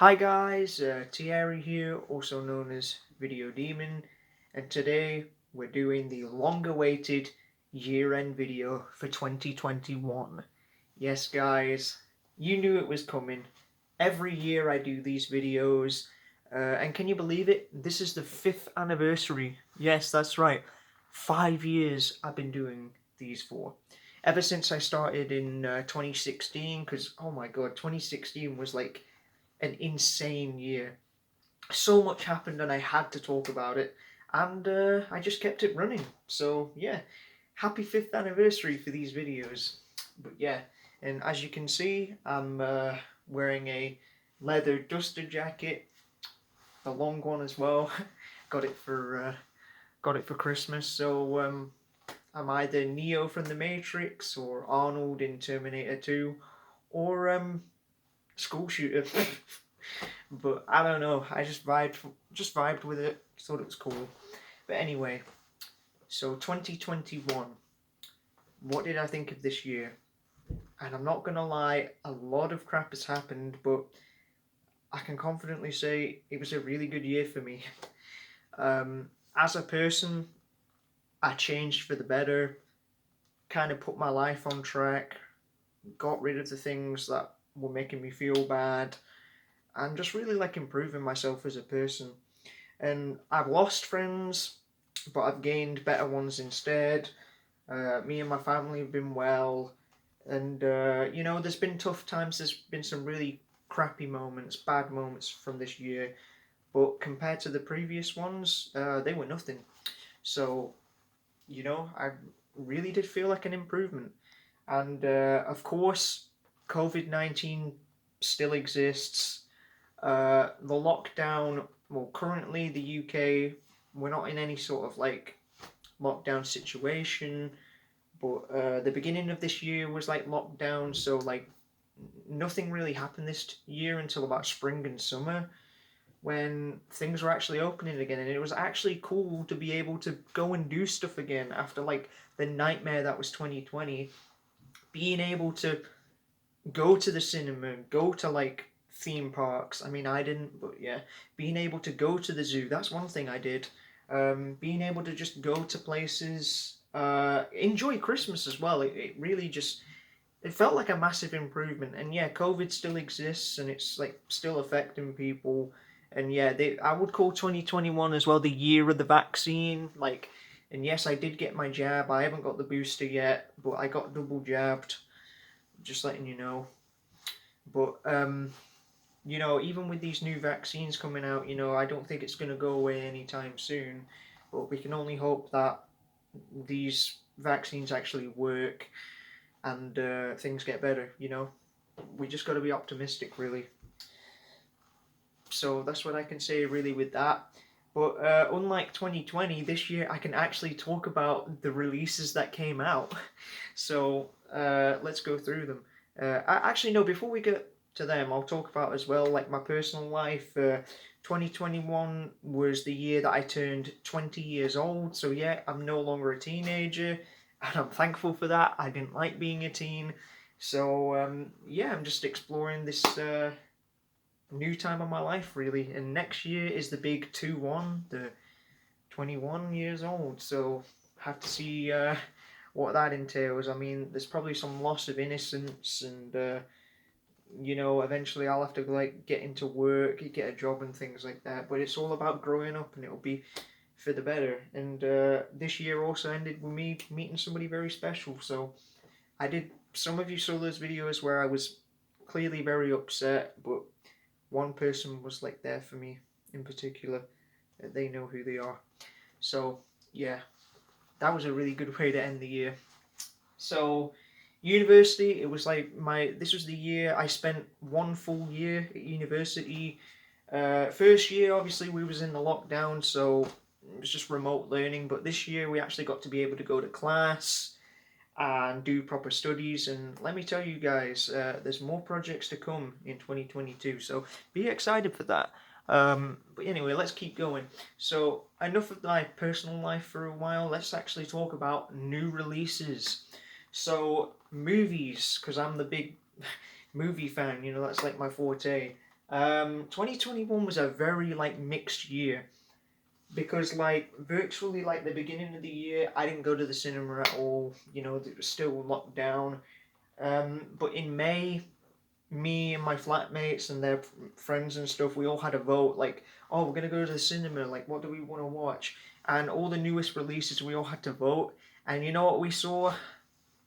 Hi guys, Thierry here, also known as Video Demon, and today we're doing the long-awaited year-end video for 2021. Yes guys, you knew it was coming. Every year I do these videos, and can you believe it? This is the 5th anniversary. Yes, that's right. 5 years I've been doing these for. Ever since I started in 2016, because oh my god, 2016 was like an insane year. So much happened and I had to talk about it, and I just kept it running. So yeah, happy 5th anniversary for these videos. But yeah, and as you can see, I'm wearing a leather duster jacket, the long one as well. got it for Christmas. So I'm either Neo from the Matrix or Arnold in Terminator 2, or school shooter. But I don't know. I just vibed with it. Thought it was cool. But anyway, so 2021. What did I think of this year? And I'm not gonna lie, a lot of crap has happened, but I can confidently say it was a really good year for me. As a person, I changed for the better. Kind of put my life on track. Got rid of the things that were making me feel bad, and just really like improving myself as a person. And I've lost friends, but I've gained better ones instead. Me and my family have been well, and there's been tough times. There's been some really crappy moments, bad moments from this year, but compared to the previous ones, they were nothing. So I really did feel like an improvement. And of course, COVID-19 still exists. The lockdown, well, currently the UK, we're not in any sort of like lockdown situation, but the beginning of this year was like lockdown, so like nothing really happened this year until about spring and summer when things were actually opening again, and it was actually cool to be able to go and do stuff again after like the nightmare that was 2020. Being able to go to the cinema, go to like theme parks. I mean, I didn't, but yeah, being able to go to the zoo, that's one thing I did. Being able to just go to places, enjoy Christmas as well. It really just, it felt like a massive improvement. And yeah, COVID still exists and it's like still affecting people. And yeah, I would call 2021 as well the year of the vaccine. Like, and yes, I did get my jab. I haven't got the booster yet, but I got double jabbed. Just letting you know. But even with these new vaccines coming out, I don't think it's going to go away anytime soon. But we can only hope that these vaccines actually work and things get better. We just got to be optimistic, really. So that's what I can say, really, with that. But unlike 2020, this year I can actually talk about the releases that came out. So let's go through them. Actually, no, before we get to them, I'll talk about as well, like my personal life. 2021 was the year that I turned 20 years old. So yeah, I'm no longer a teenager, and I'm thankful for that. I didn't like being a teen. So yeah, I'm just exploring this new time of my life, really. And next year is the big 2-1, the 21 years old. So have to see what that entails. I mean, there's probably some loss of innocence, and eventually I'll have to like get into work, get a job, and things like that. But it's all about growing up, and it'll be for the better. And this year also ended with me meeting somebody very special. So I did. Some of you saw those videos where I was clearly very upset, but one person was like there for me in particular. They know who they are. So yeah, that was a really good way to end the year. So university, it was like this was the year I spent one full year at university. First year, obviously, we was in the lockdown, so it was just remote learning. But this year, we actually got to be able to go to class and do proper studies. And let me tell you guys, there's more projects to come in 2022, so be excited for that. But anyway, let's keep going. So, enough of my personal life for a while. Let's actually talk about new releases. So, movies, because I'm the big movie fan, that's like my forte. 2021 was a very like mixed year because like virtually like the beginning of the year I didn't go to the cinema at all. You know, it was still locked down. But in May, me and my flatmates and their friends and stuff, we all had a vote. Like, oh, we're gonna go to the cinema. Like, what do we want to watch? And all the newest releases, we all had to vote. And you know what we saw?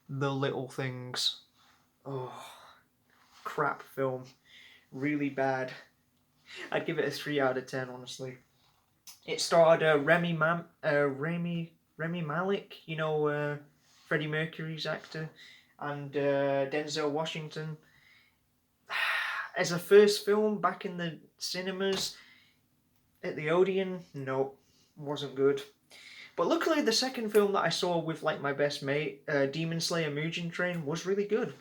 The Little Things. Oh, crap film. Really bad. I'd give it a 3 out of 10, honestly. It starred Remy Malik, you know, Freddie Mercury's actor, and Denzel Washington. As a first film back in the cinemas at the Odeon, no, wasn't good. But luckily, the second film that I saw with like my best mate, Demon Slayer Mugen Train, was really good.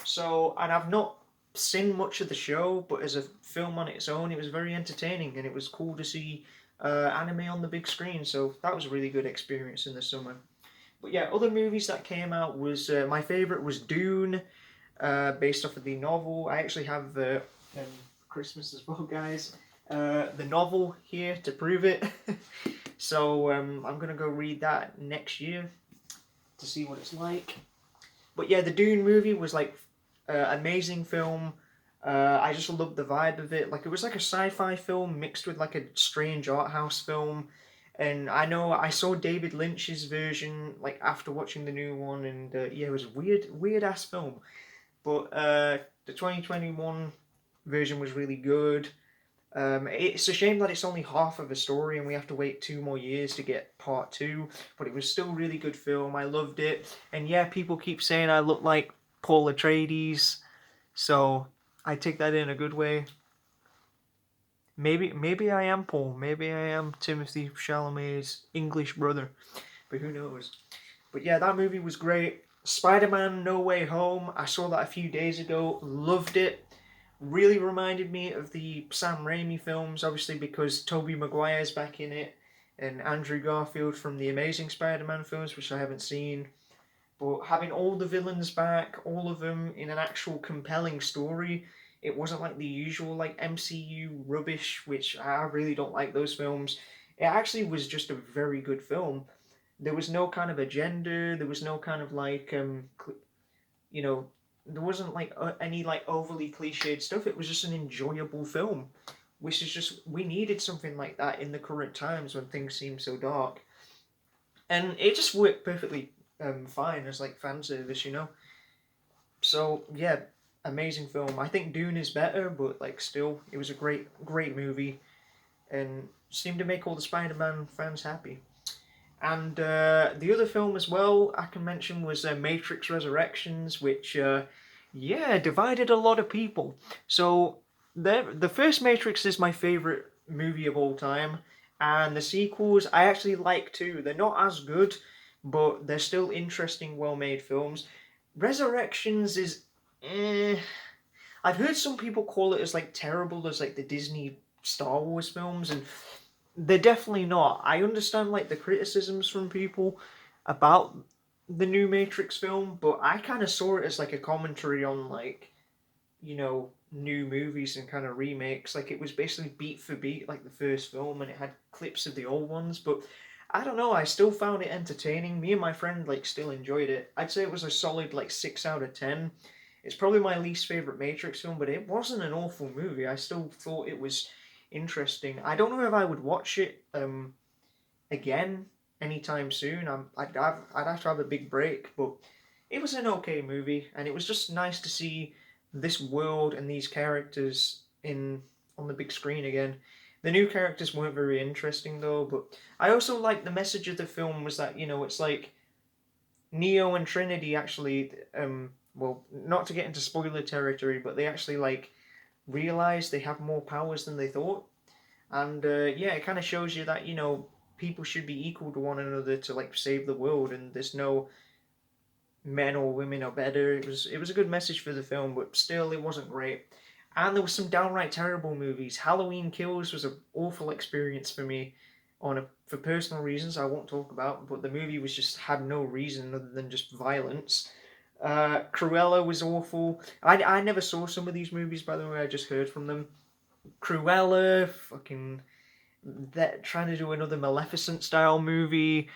So, and I've not seen much of the show, but as a film on its own, it was very entertaining, and it was cool to see anime on the big screen. So that was a really good experience in the summer. But yeah, other movies that came out was my favorite was Dune, based off of the novel. I actually have Christmas as well, guys. The novel here to prove it. So I'm gonna go read that next year to see what it's like. But yeah, the Dune movie was like amazing film. I just loved the vibe of it. Like it was like a sci-fi film mixed with like a strange art house film. And I know I saw David Lynch's version like after watching the new one, and yeah, it was a weird ass film. But the 2021 version was really good. It's a shame that it's only half of a story and we have to wait 2 more years to get part two, but it was still a really good film. I loved it. And yeah, people keep saying I look like Paul Atreides, so I take that in a good way. Maybe I am Paul. Maybe I am Timothy Chalamet's English brother, but who knows? But yeah, that movie was great. Spider-Man No Way Home. I saw that a few days ago. Loved it. Really reminded me of the Sam Raimi films, obviously because Tobey Maguire's back in it, and Andrew Garfield from the Amazing Spider-Man films, which I haven't seen. But having all the villains back, all of them in an actual compelling story, it wasn't like the usual like MCU rubbish, which I really don't like those films. It actually was just a very good film. There was no kind of agenda. There was no kind of like you know, there wasn't like any like overly cliched stuff. It was just an enjoyable film, which is just we needed something like that in the current times when things seem so dark, and it just worked perfectly fine as like fan service, you know. So yeah, amazing film. I think Dune is better, but like still, it was a great movie, and seemed to make all the Spider-Man fans happy. And the other film as well I can mention was Matrix Resurrections, which yeah divided a lot of people. So the first Matrix is my favorite movie of all time, and the sequels I actually like too. They're not as good, but they're still interesting, well-made films. Resurrections is, I've heard some people call it as like terrible as like the Disney Star Wars films, and they're definitely not. I understand like the criticisms from people about the new Matrix film, but I kind of saw it as like a commentary on like, you know, new movies and kind of remakes. Like it was basically beat for beat like the first film, and it had clips of the old ones, but I don't know, I still found it entertaining. Me and my friend like still enjoyed it. I'd say it was a solid like 6 out of 10. It's probably my least favorite Matrix film, but it wasn't an awful movie. I still thought it was interesting. I don't know if I would watch it again anytime soon. I'd have to have a big break, but it was an okay movie, and it was just nice to see this world and these characters in on the big screen again. The new characters weren't very interesting though, but I also like the message of the film was that, you know, it's like Neo and Trinity actually well, not to get into spoiler territory, but they actually like realize they have more powers than they thought. And yeah, it kind of shows you that, you know, people should be equal to one another to like save the world, and there's no men or women are better. It was a good message for the film, but still it wasn't great. And there was some downright terrible movies. Halloween Kills was an awful experience for me, for personal reasons I won't talk about. But the movie was just had no reason other than just violence. Cruella was awful. I never saw some of these movies, by the way. I just heard from them. Cruella, fucking that trying to do another Maleficent style movie.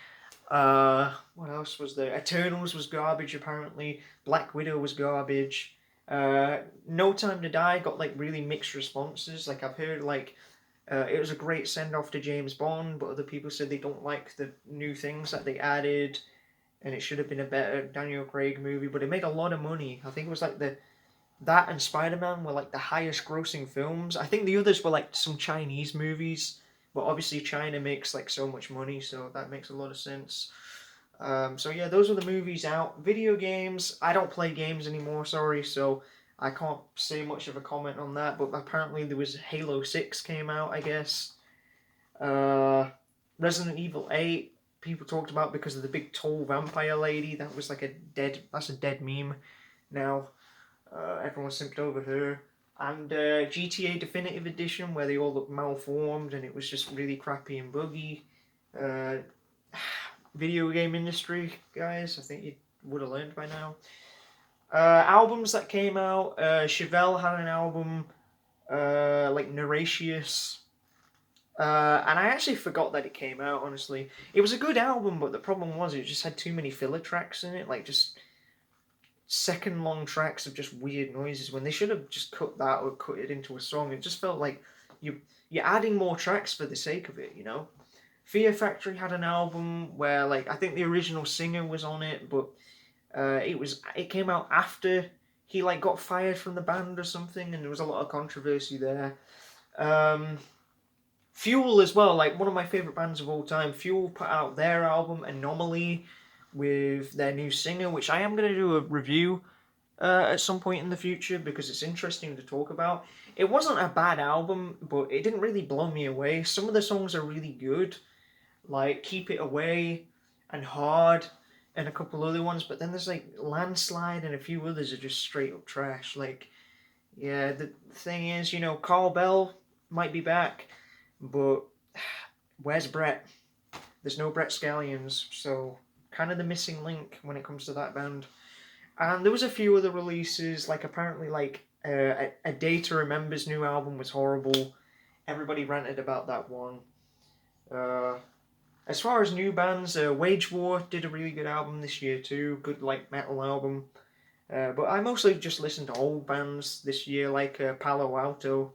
What else was there? Eternals was garbage apparently. Black Widow was garbage. No Time to Die got like really mixed responses. Like I've heard like it was a great send off to James Bond, but other people said they don't like the new things that they added, and it should have been a better Daniel Craig movie. But it made a lot of money. I think it was like the that and Spider Man were like the highest grossing films. I think the others were like some Chinese movies, but obviously China makes like so much money, so that makes a lot of sense. So yeah, those are the movies out. Video games, I don't play games anymore, sorry, so I can't say much of a comment on that, but apparently there was Halo 6 came out, I guess. Uh, Resident Evil 8, people talked about because of the big tall vampire lady. That was like that's a dead meme now. Everyone simped over her. And GTA Definitive Edition, where they all look malformed and it was just really crappy and buggy. Uh, Video game industry, guys, I think you would have learned by now. Albums that came out, Chevelle had an album, like Naratius. And I actually forgot that it came out, honestly. It was a good album, but the problem was it just had too many filler tracks in it, like just second long tracks of just weird noises when they should have just cut that or cut it into a song. It just felt like you're adding more tracks for the sake of it, you know? Fear Factory had an album where like I think the original singer was on it, but it came out after he like got fired from the band or something, and there was a lot of controversy there. Um, Fuel as well, like one of my favorite bands of all time. Fuel put out their album Anomaly with their new singer, which I am going to do a review at some point in the future because it's interesting to talk about. It wasn't a bad album, but it didn't really blow me away. Some of the songs are really good, like Keep It Away and Hard and a couple other ones, but then there's like Landslide and a few others are just straight up trash. Like, yeah, the thing is, Carl Bell might be back, but where's Brett? There's no Brett Scallions, so kind of the missing link when it comes to that band. And there was a few other releases, like apparently like A Day to Remember's new album was horrible. Everybody ranted about that one. Uh, as far as new bands, Wage War did a really good album this year too. Good like metal album. But I mostly just listened to old bands this year, like Palo Alto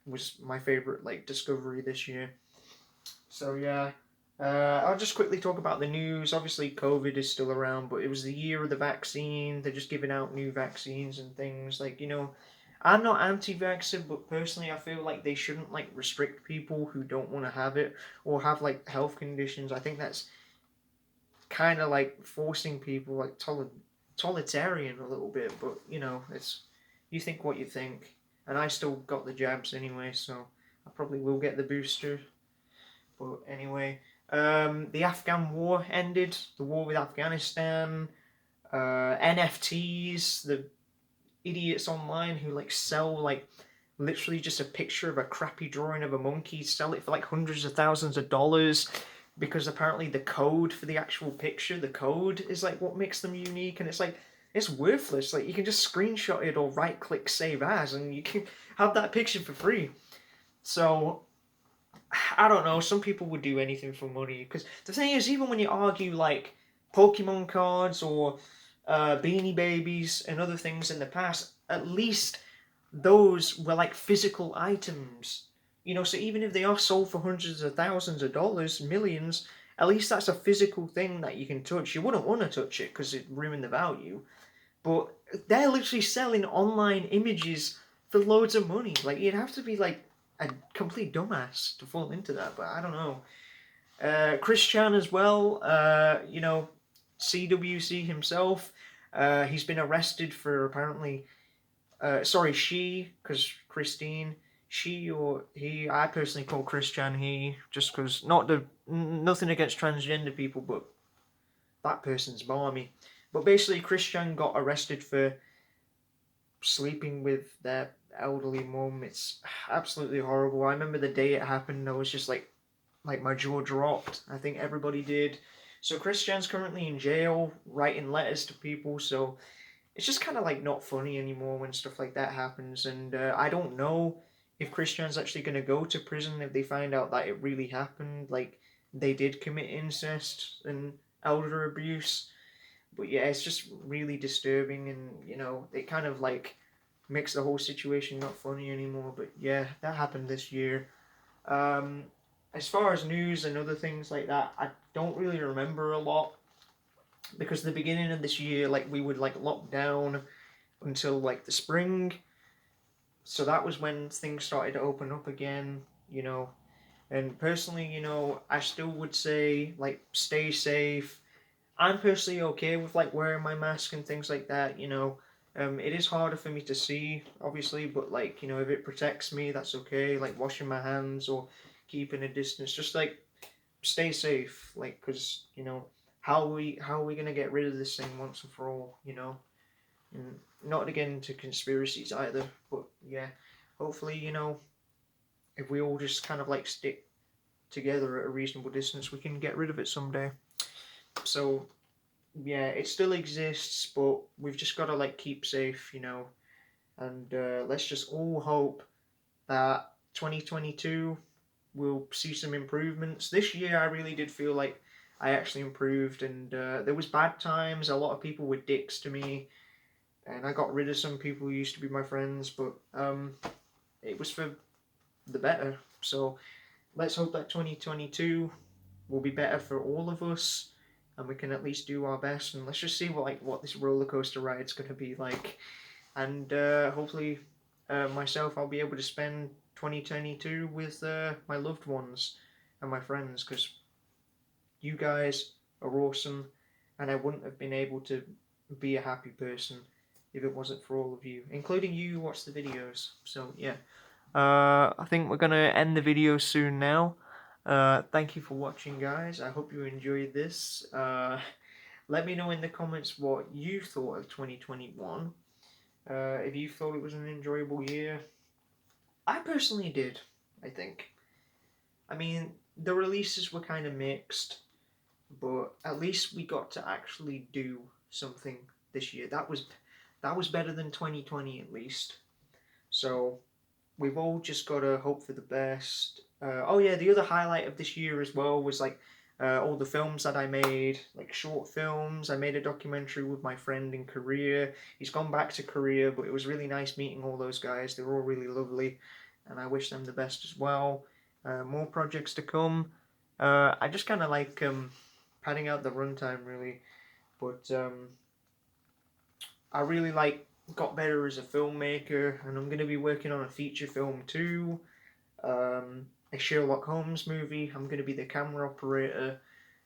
was my favorite like discovery this year. So yeah, I'll just quickly talk about the news. Obviously, COVID is still around, but it was the year of the vaccine. They're just giving out new vaccines and things. Like, I'm not anti-vaxxer, but personally, I feel like they shouldn't like restrict people who don't want to have it or have like health conditions. I think that's kind of like forcing people like totalitarian a little bit. But it's you think what you think, and I still got the jabs anyway, so I probably will get the booster. But anyway, the Afghan war ended. The war with Afghanistan. NFTs. The idiots online who like sell like literally just a picture of a crappy drawing of a monkey, sell it for like hundreds of thousands of dollars because apparently the code for the actual picture, the code is like what makes them unique, and it's like it's worthless. Like you can just screenshot it or right click save as, and you can have that picture for free. So I don't know. Some people would do anything for money because the thing is, even when you argue like Pokemon cards or Beanie Babies and other things in the past, at least those were like physical items. So even if they are sold for hundreds of thousands of dollars, millions, at least that's a physical thing that you can touch. You wouldn't want to touch it because it ruined the value. But they're literally selling online images for loads of money. Like you'd have to be like a complete dumbass to fall into that. But I don't know. Chris Chan as well. CWC himself. He's been arrested for apparently. Sorry, she, because Christine. She or he. I personally call Chris Chan he, just because nothing against transgender people, but that person's balmy. But basically, Chris Chan got arrested for sleeping with their elderly mum. It's absolutely horrible. I remember the day it happened. I was just like my jaw dropped. I think everybody did. So Chris Chan's currently in jail, writing letters to people. So it's just kind of like not funny anymore when stuff like that happens. And I don't know if Christian's actually going to go to prison if they find out that it really happened, like they did commit incest and elder abuse. But yeah, it's just really disturbing, and it kind of like makes the whole situation not funny anymore. But yeah, that happened this year. Um, as far as news and other things like that, I don't really remember a lot because the beginning of this year, like we would like lock down until like the spring, so that was when things started to open up again. And personally, I still would say like stay safe. I'm personally okay with like wearing my mask and things like that. It is harder for me to see, obviously, but like if it protects me, that's okay. Like washing my hands or keeping a distance, just like stay safe. Like, cause how are we gonna get rid of this thing once and for all? And not to get into conspiracies either, but yeah, hopefully if we all just kind of like stick together at a reasonable distance, we can get rid of it someday. So yeah, it still exists, but we've just got to like keep safe, and let's just all hope that 2022 will see some improvements. This year, I really did feel like I actually improved, and there was bad times. A lot of people were dicks to me, and I got rid of some people who used to be my friends, but it was for the better. So let's hope that 2022 will be better for all of us, and we can at least do our best. And let's just see what this roller coaster ride's going to be like. And hopefully, myself, I'll be able to spend 2022 with my loved ones and my friends, because you guys are awesome, and I wouldn't have been able to be a happy person if it wasn't for all of you, including you who watch the videos. So yeah, I think we're gonna end the video soon now. Thank you for watching, guys. I hope you enjoyed this. Let me know in the comments what you thought of 2021. If you thought it was an enjoyable year. I personally did, I think. I mean, the releases were kind of mixed, but at least we got to actually do something this year. That was better than 2020 at least. So we've all just got to hope for the best. Oh yeah, the other highlight of this year as well was like all the films that I made, like short films. I made a documentary with my friend in Korea. He's gone back to Korea, but it was really nice meeting all those guys. They were all really lovely, and I wish them the best as well. More projects to come. I just kind of like padding out the runtime really, but I really like got better as a filmmaker, and I'm going to be working on a feature film too. A Sherlock Holmes movie. I'm going to be the camera operator.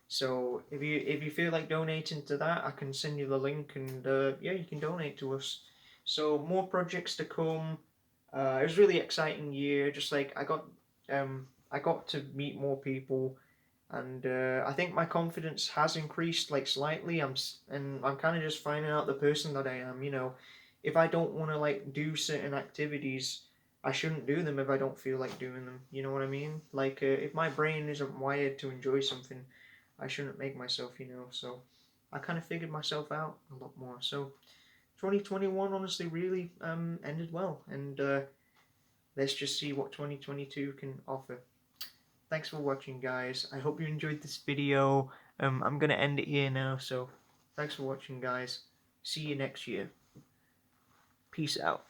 So if you feel like donating to that, I can send you the link, and yeah, you can donate to us. So more projects to come. It was a really exciting year. Just like I got to meet more people, and I think my confidence has increased like slightly. I'm kind of just finding out the person that I am. If I don't want to like do certain activities, I shouldn't do them if I don't feel like doing them. You know what I mean? Like if my brain isn't wired to enjoy something, I shouldn't make myself. So I kind of figured myself out a lot more. So 2021 honestly really ended well, and let's just see what 2022 can offer. Thanks for watching, guys. I hope you enjoyed this video. I'm gonna end it here now, so thanks for watching, guys. See you next year. Peace out.